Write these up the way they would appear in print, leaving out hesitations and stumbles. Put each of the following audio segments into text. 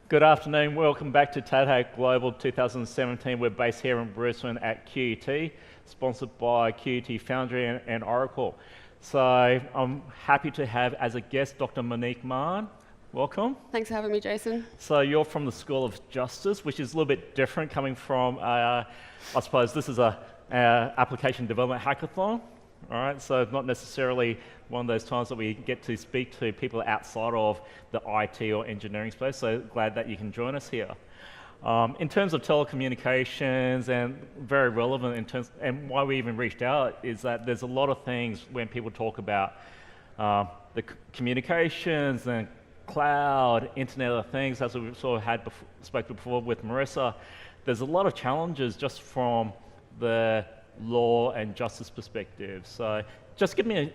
Good afternoon, welcome back to TADHack Global 2017. We're based here in Brisbane at QUT, sponsored by QUT Foundry and Oracle. So I'm happy to have as a guest Dr. Monique Mann. Welcome. Thanks for having me, Jason. So you're from the School of Justice, which is a little bit different coming from, I suppose this is a application development hackathon. All right, so not necessarily one of those times that we get to speak to people outside of the IT or engineering space, so glad that you can join us here. In terms of telecommunications, and very relevant in terms, and why we even reached out is that there's a lot of things when people talk about the communications and cloud, Internet of Things, as we sort of had spoken before with Marissa, there's a lot of challenges just from the law and justice perspective. So just give me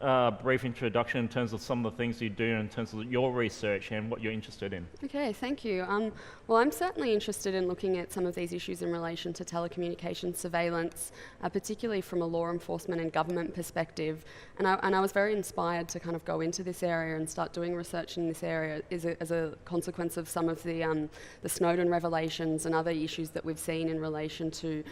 a brief introduction in terms of some of the things you do in terms of your research and what you're interested in. Okay, thank you. Well, I'm certainly interested in looking at some of these issues in relation to telecommunications surveillance, particularly from a law enforcement and government perspective. And I was very inspired to kind of go into this area and start doing research in this area as a consequence of some of the Snowden revelations and other issues that we've seen in relation to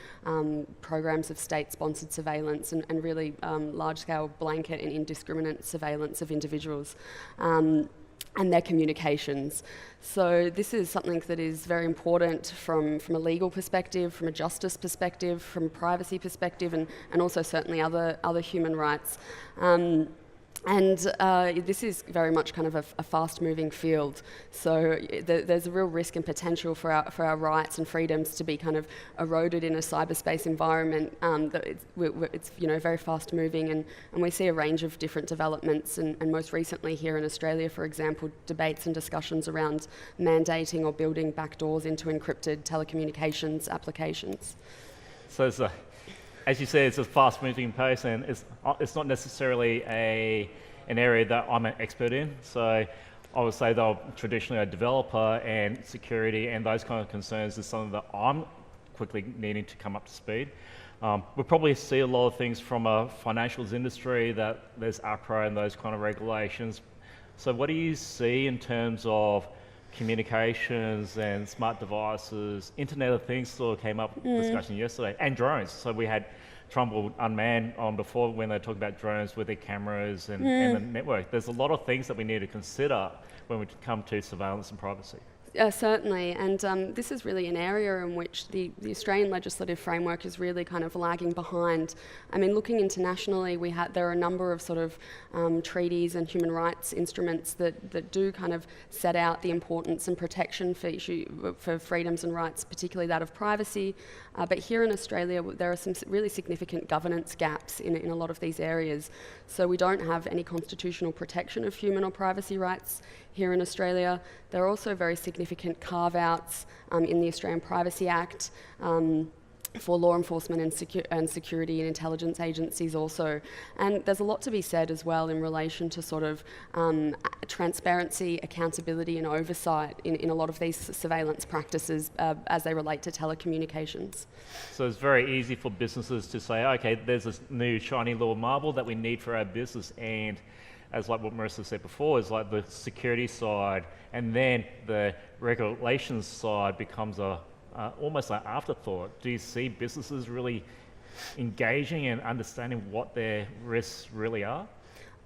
programs of state-sponsored surveillance and really large-scale blanket and indiscriminate surveillance of individuals and their communications. So this is something that is very important from a legal perspective, from a justice perspective, from a privacy perspective, and also certainly other human rights. This is very much kind of a fast-moving field, so there's a real risk and potential for our rights and freedoms to be kind of eroded in a cyberspace environment that it's very fast-moving, and we see a range of different developments, and most recently here in Australia, for example, debates and discussions around mandating or building backdoors into encrypted telecommunications applications. So as you say, it's a fast-moving pace, and it's not necessarily an area that I'm an expert in. So I would say though, traditionally a developer, and security and those kind of concerns is something that I'm quickly needing to come up to speed. We probably see a lot of things from a financials industry, that there's APRA and those kind of regulations. So what do you see in terms of communications and smart devices? Internet of Things sort of came up in discussion yesterday, and drones. So we had Trumbull Unmanned on before when they talked about drones with their cameras and the network. There's a lot of things that we need to consider when we come to surveillance and privacy. Certainly, and this is really an area in which the Australian legislative framework is really kind of lagging behind. I mean, looking internationally, there are a number of sort of treaties and human rights instruments that do kind of set out the importance and protection for freedoms and rights, particularly that of privacy. But here in Australia, there are some really significant governance gaps in a lot of these areas. So we don't have any constitutional protection of human or privacy rights here in Australia. There are also very significant carve-outs in the Australian Privacy Act for law enforcement and security and intelligence agencies also. And there's a lot to be said as well in relation to sort of transparency, accountability and oversight in a lot of these surveillance practices as they relate to telecommunications. So it's very easy for businesses to say, okay, there's this new shiny little marble that we need for our business, and as like what Marissa said before, is like the security side, and then the regulations side becomes almost an afterthought. Do you see businesses really engaging and understanding what their risks really are?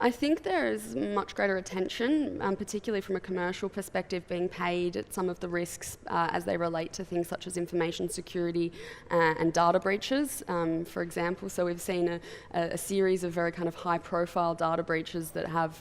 I think there is much greater attention, particularly from a commercial perspective, being paid at some of the risks as they relate to things such as information security and data breaches, for example. So we've seen a series of very kind of high-profile data breaches that have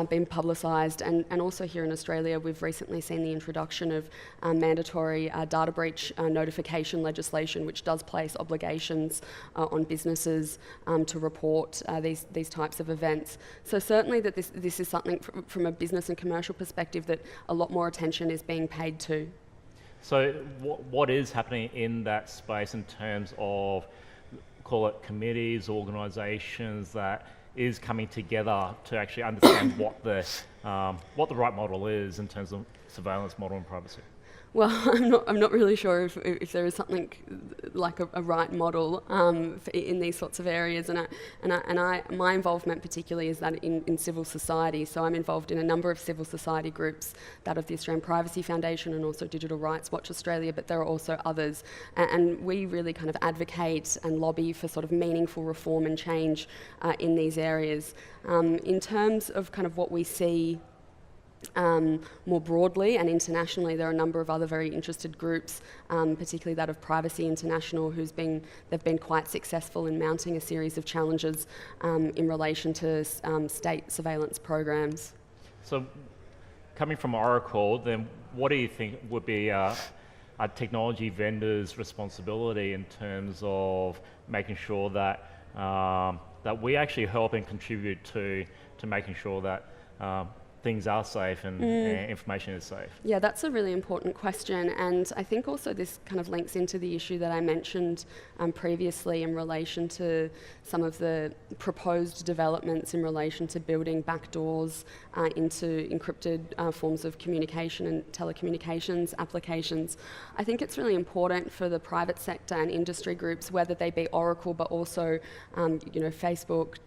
been publicised, and also here in Australia we've recently seen the introduction of mandatory data breach notification legislation, which does place obligations on businesses to report these types of events. So certainly that this is something from a business and commercial perspective that a lot more attention is being paid to. So what is happening in that space in terms of, call it committees, organisations that is coming together to actually understand what the right model is in terms of surveillance model and privacy? Well, I'm not really sure if there is something like a right model in these sorts of areas, my involvement particularly is that in civil society. So I'm involved in a number of civil society groups, that of the Australian Privacy Foundation and also Digital Rights Watch Australia, but there are also others, and we really kind of advocate and lobby for sort of meaningful reform and change in these areas. In terms of kind of what we see more broadly and internationally, there are a number of other very interested groups, particularly that of Privacy International, they've been quite successful in mounting a series of challenges in relation to state surveillance programs. So, coming from Oracle, then what do you think would be a technology vendor's responsibility in terms of making sure that that we actually help and contribute to making sure that things are safe and information is safe? Yeah, that's a really important question, and I think also this kind of links into the issue that I mentioned previously in relation to some of the proposed developments in relation to building backdoors into encrypted forms of communication and telecommunications applications. I think it's really important for the private sector and industry groups, whether they be Oracle but also Facebook,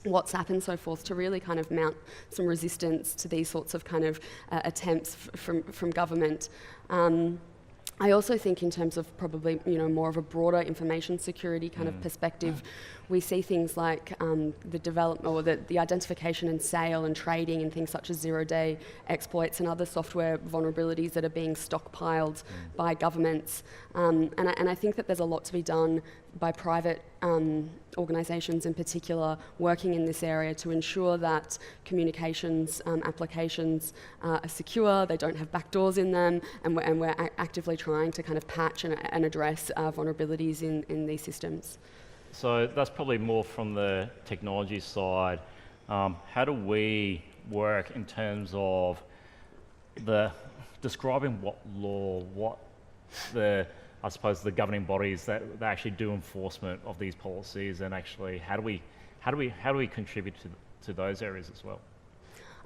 WhatsApp and so forth, to really kind of mount some resistance to these sorts of kind of attempts from government. I also think in terms of probably more of a broader information security kind of perspective, we see things like the development or the identification and sale and trading in things such as zero-day exploits and other software vulnerabilities that are being stockpiled by governments. And I think that there's a lot to be done by private organisations in particular working in this area to ensure that communications applications are secure, they don't have backdoors in them, and we're actively trying to kind of patch and address vulnerabilities in these systems. So that's probably more from the technology side. How do we work in terms of describing what law, what I suppose the governing bodies that actually do enforcement of these policies, and actually how do we contribute to those areas as well?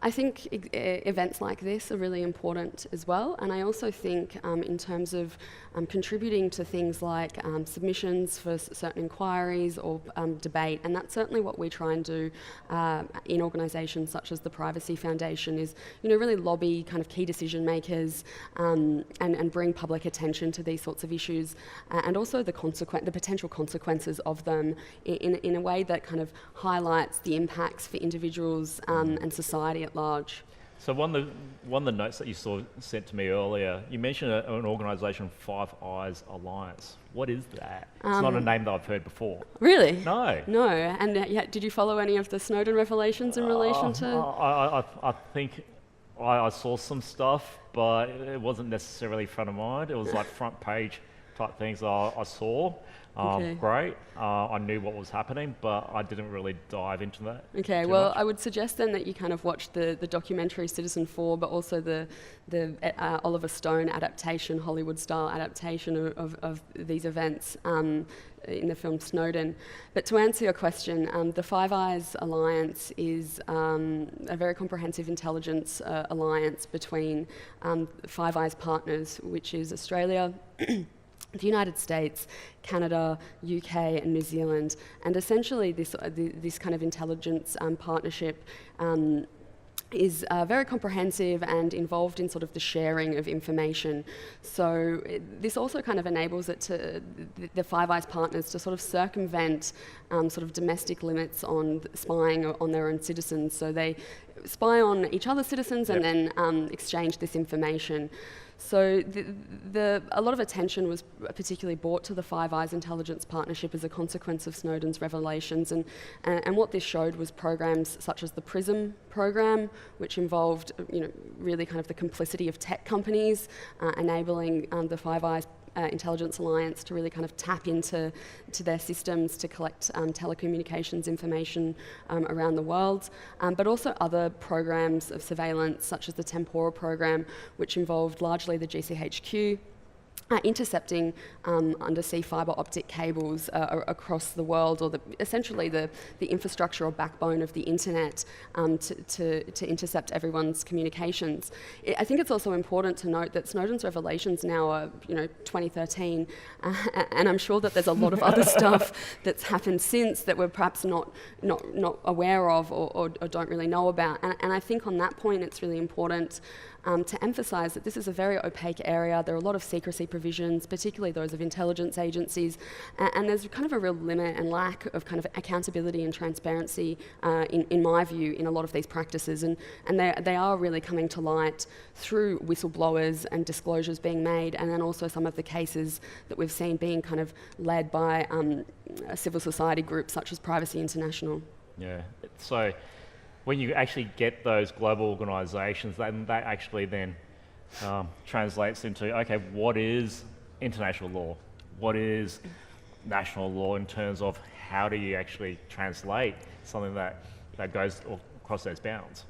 I think events like this are really important as well, and I also think in terms of contributing to things like submissions for certain inquiries or debate, and that's certainly what we try and do in organisations such as the Privacy Foundation, is really lobby kind of key decision makers and bring public attention to these sorts of issues, and also the potential consequences of them in a way that kind of highlights the impacts for individuals and society at large. So one of the notes that you sent to me earlier, you mentioned an organisation, Five Eyes Alliance. What is that? It's not a name that I've heard before. Really? No. No. And did you follow any of the Snowden revelations in relation to? I think I saw some stuff, but it wasn't necessarily front of mind. It was like front page type things I saw. Okay. Great. I knew what was happening, but I didn't really dive into that. Okay, well, much. I would suggest then that you kind of watch the documentary Citizen 4, but also the Oliver Stone adaptation, Hollywood-style adaptation of these events in the film Snowden. But to answer your question, the Five Eyes Alliance is a very comprehensive intelligence alliance between Five Eyes partners, which is Australia, the United States, Canada, UK and New Zealand, and essentially this kind of intelligence partnership is very comprehensive and involved in sort of the sharing of information. So this also kind of enables it to the Five Eyes partners to sort of circumvent sort of domestic limits on spying on their own citizens. So they spy on each other's citizens and then exchange this information. So a lot of attention was particularly brought to the Five Eyes intelligence partnership as a consequence of Snowden's revelations, and what this showed was programs such as the PRISM program, which involved really kind of the complicity of tech companies, enabling the Five Eyes Intelligence Alliance to really kind of tap into their systems to collect telecommunications information around the world, but also other programs of surveillance such as the Tempora program, which involved largely the GCHQ, intercepting undersea fibre optic cables across the world, or essentially the infrastructure or backbone of the internet, to intercept everyone's communications. I think it's also important to note that Snowden's revelations now are 2013, and I'm sure that there's a lot of other stuff that's happened since that we're perhaps not aware of or don't really know about. And I think on that point it's really important to emphasise that this is a very opaque area. There are a lot of secrecy provisions, particularly those of intelligence agencies, and there's kind of a real limit and lack of kind of accountability and transparency, in my view, in a lot of these practices. And they are really coming to light through whistleblowers and disclosures being made, and then also some of the cases that we've seen being kind of led by civil society groups such as Privacy International. Yeah, so when you actually get those global organisations, that actually then translates into, okay, what is international law? What is national law in terms of how do you actually translate something that goes across those bounds?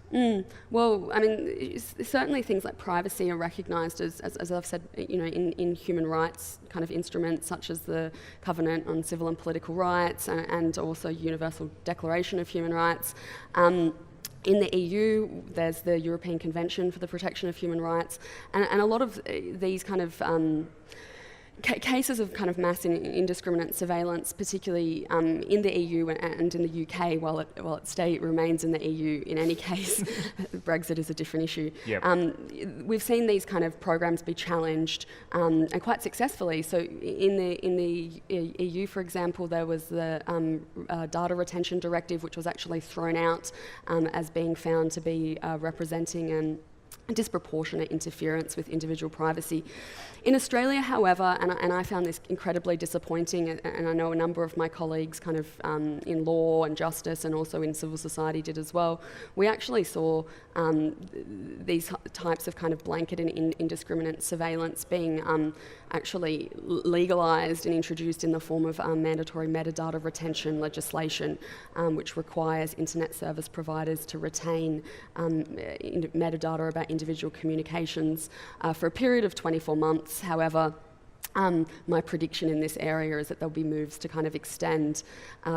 Well, I mean, certainly things like privacy are recognised as I've said, in human rights kind of instruments such as the Covenant on Civil and Political Rights and also Universal Declaration of Human Rights. In the EU, there's the European Convention for the Protection of Human Rights, and a lot of these kind of cases of kind of mass indiscriminate surveillance, particularly in the EU and in the UK, while it remains in the EU in any case. Brexit is a different issue. Yep. We've seen these kind of programs be challenged, and quite successfully. So in the EU, for example, there was the Data Retention Directive, which was actually thrown out as being found to be representing an disproportionate interference with individual privacy. In Australia, however, and I found this incredibly disappointing, and I know a number of my colleagues kind of in law and justice and also in civil society did as well, we actually saw these types of kind of blanket and indiscriminate surveillance being actually legalised and introduced in the form of mandatory metadata retention legislation, which requires internet service providers to retain metadata about individual communications for a period of 24 months. However, my prediction in this area is that there'll be moves to kind of extend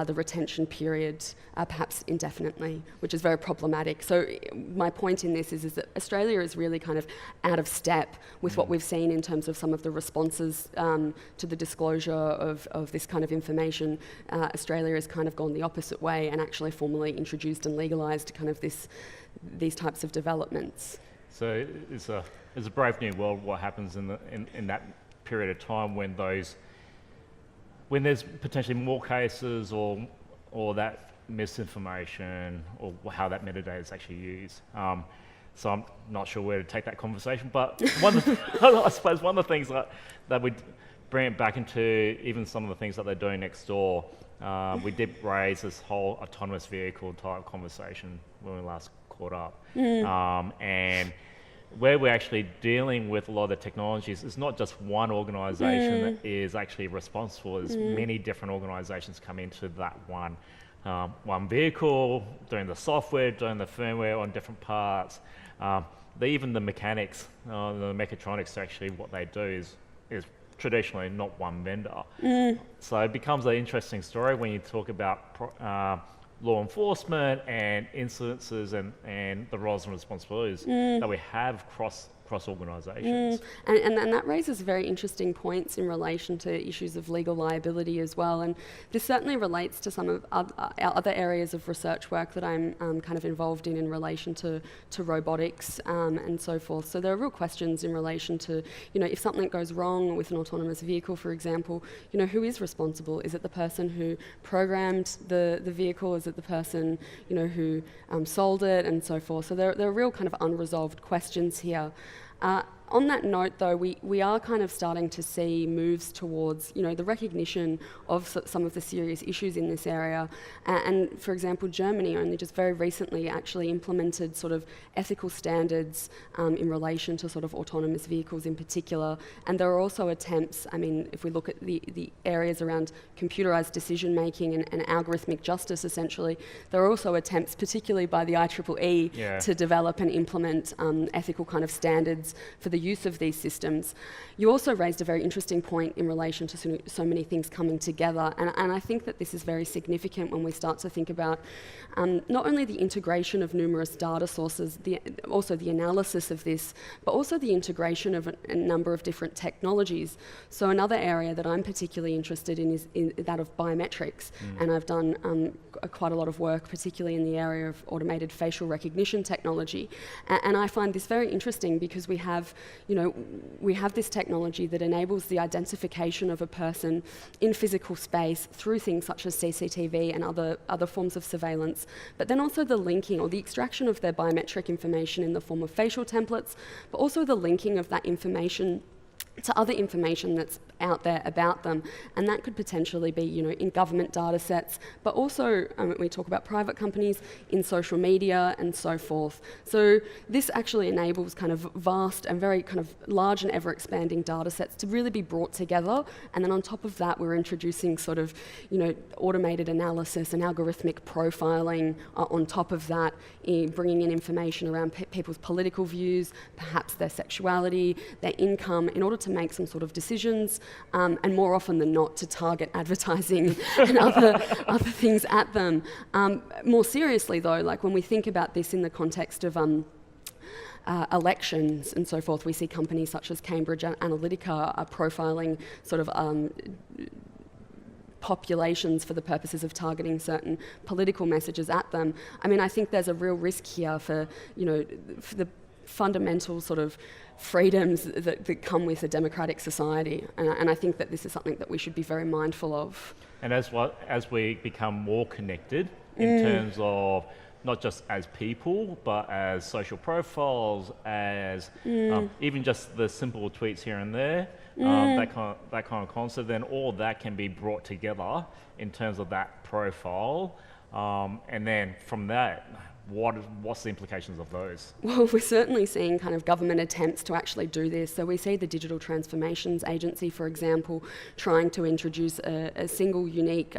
the retention period perhaps indefinitely, which is very problematic. So my point in this is that Australia is really kind of out of step with what we've seen in terms of some of the responses to the disclosure of this kind of information. Australia has kind of gone the opposite way and actually formally introduced and legalised kind of these types of developments. So it's a brave new world what happens in that period of time when there's potentially more cases or that misinformation or how that metadata is actually used. So I'm not sure where to take that conversation, but I suppose one of the things that would bring it back into even some of the things that they're doing next door, we did raise this whole autonomous vehicle type conversation when we last caught up. And where we're actually dealing with a lot of the technologies, it's not just one organisation that is actually responsible. There's many different organisations come into that one vehicle, doing the software, doing the firmware on different parts. Even the mechanics, the mechatronics, actually what they do is traditionally not one vendor. So it becomes an interesting story when you talk about law enforcement and incidences and the roles and responsibilities that we have cross organisations. And that raises very interesting points in relation to issues of legal liability as well. And this certainly relates to some of other areas of research work that I'm kind of involved in relation to robotics and so forth. So there are real questions in relation to, if something goes wrong with an autonomous vehicle, for example, who is responsible? Is it the person who programmed the vehicle? Is it the person, who sold it and so forth? So there are real kind of unresolved questions here. On that note, though, we are kind of starting to see moves towards, the recognition of some of the serious issues in this area. And for example, Germany only just very recently actually implemented sort of ethical standards in relation to sort of autonomous vehicles in particular. And there are also attempts, if we look at the areas around computerized decision making and algorithmic justice, essentially, there are also attempts, particularly by the IPIL, to develop and implement ethical kind of standards for the the use of these systems. You also raised a very interesting point in relation to so many things coming together, and I think that this is very significant when we start to think about not only the integration of numerous data sources, also the analysis of this, but also the integration of a number of different technologies. So another area that I'm particularly interested in is that of biometrics, and I've done quite a lot of work, particularly in the area of automated facial recognition technology. And I find this very interesting because we have this technology that enables the identification of a person in physical space through things such as CCTV and other forms of surveillance, but then also the linking or the extraction of their biometric information in the form of facial templates, but also the linking of that information to other information that's out there about them, and that could potentially be, in government data sets, but also we talk about private companies, in social media and so forth. So this actually enables kind of vast and very kind of large and ever-expanding data sets to really be brought together, and then on top of that we're introducing sort of, automated analysis and algorithmic profiling on top of that, bringing in information around people's political views, perhaps their sexuality, their income, in order to make some sort of decisions, and more often than not to target advertising and other things at them. More seriously though, like when we think about this in the context of elections and so forth, we see companies such as Cambridge Analytica are profiling sort of populations for the purposes of targeting certain political messages at them. I mean, I think there's a real risk here for the fundamental sort of freedoms that come with a democratic society, and I think that this is something that we should be very mindful of. And as we become more connected in terms of not just as people, but as social profiles, as even just the simple tweets here and there, that kind of concept, then all that can be brought together in terms of that profile, and then from that, what's the implications of those? Well, we're certainly seeing kind of government attempts to actually do this. So we see the Digital Transformations Agency, for example, trying to introduce a single unique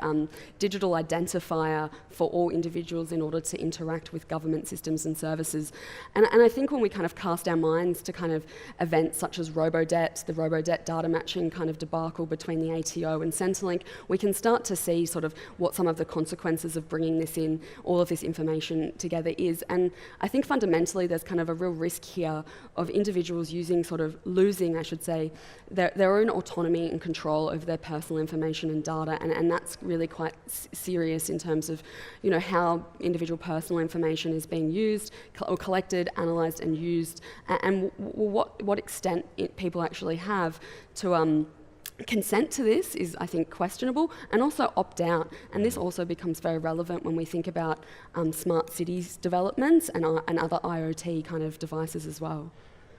digital identifier for all individuals in order to interact with government systems and services. And I think when we kind of cast our minds to kind of events such as Robodebt, the Robodebt data matching kind of debacle between the ATO and Centrelink, we can start to see sort of what some of the consequences of bringing this in, all of this information together is. And I think fundamentally there's kind of a real risk here of individuals losing, I should say, their own autonomy and control over their personal information and data, and that's really quite serious in terms of, how individual personal information is being used or collected, analysed and used, and what extent people actually have to consent to this is, I think, questionable, and also opt out. And this also becomes very relevant when we think about smart cities developments and other IoT kind of devices as well.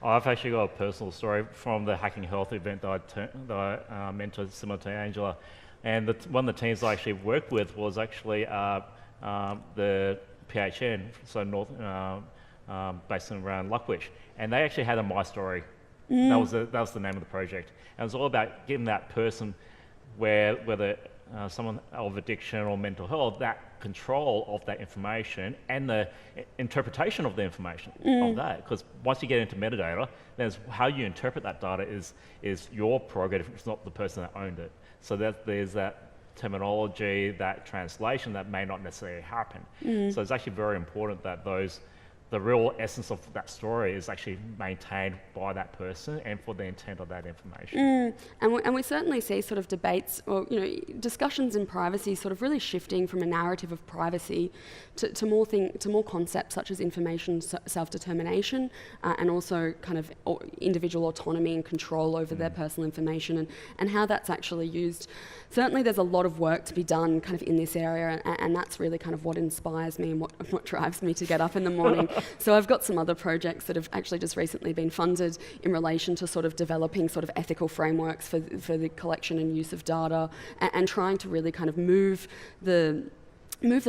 I've actually got a personal story from the Hacking Health event that I mentored, similar to Angela. And one of the teams I actually worked with was actually the PHN, so North, based around Locatrix. And they actually had a My Story. That was the name of the project. And it was all about getting that person, whether someone of addiction or mental health, that control of that information and the interpretation of the information of that. Because once you get into metadata, then how you interpret that data is your prerogative. It's not the person that owned it. So there's that terminology, that translation that may not necessarily happen. So it's actually very important that the real essence of that story is actually maintained by that person and for the intent of that information. And we certainly see sort of debates or discussions in privacy sort of really shifting from a narrative of privacy to more concepts such as information self-determination and also kind of individual autonomy and control over their personal information and how that's actually used. Certainly there's a lot of work to be done kind of in this area, and that's really kind of what inspires me and what drives me to get up in the morning. So I've got some other projects that have actually just recently been funded in relation to sort of developing sort of ethical frameworks for the collection and use of data, and trying to really kind of move the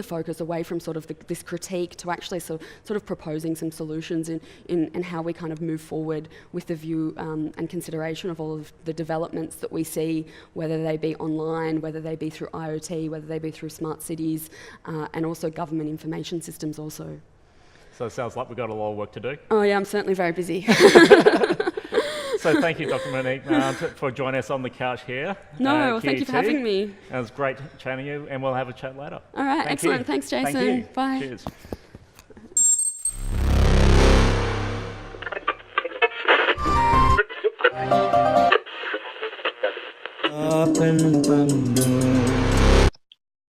focus away from sort of this critique to actually sort of proposing some solutions in how we kind of move forward with the view and consideration of all of the developments that we see, whether they be online, whether they be through IoT, whether they be through smart cities, and also government information systems also. So it sounds like we've got a lot of work to do. Oh yeah, I'm certainly very busy. So thank you, Dr. Monique, for joining us on the couch here. No, thank you for QET. having me. It was great chatting to you, and we'll have a chat later. All right, Thank excellent. you. Thanks, Jason. Thank you. Bye. Cheers. Up and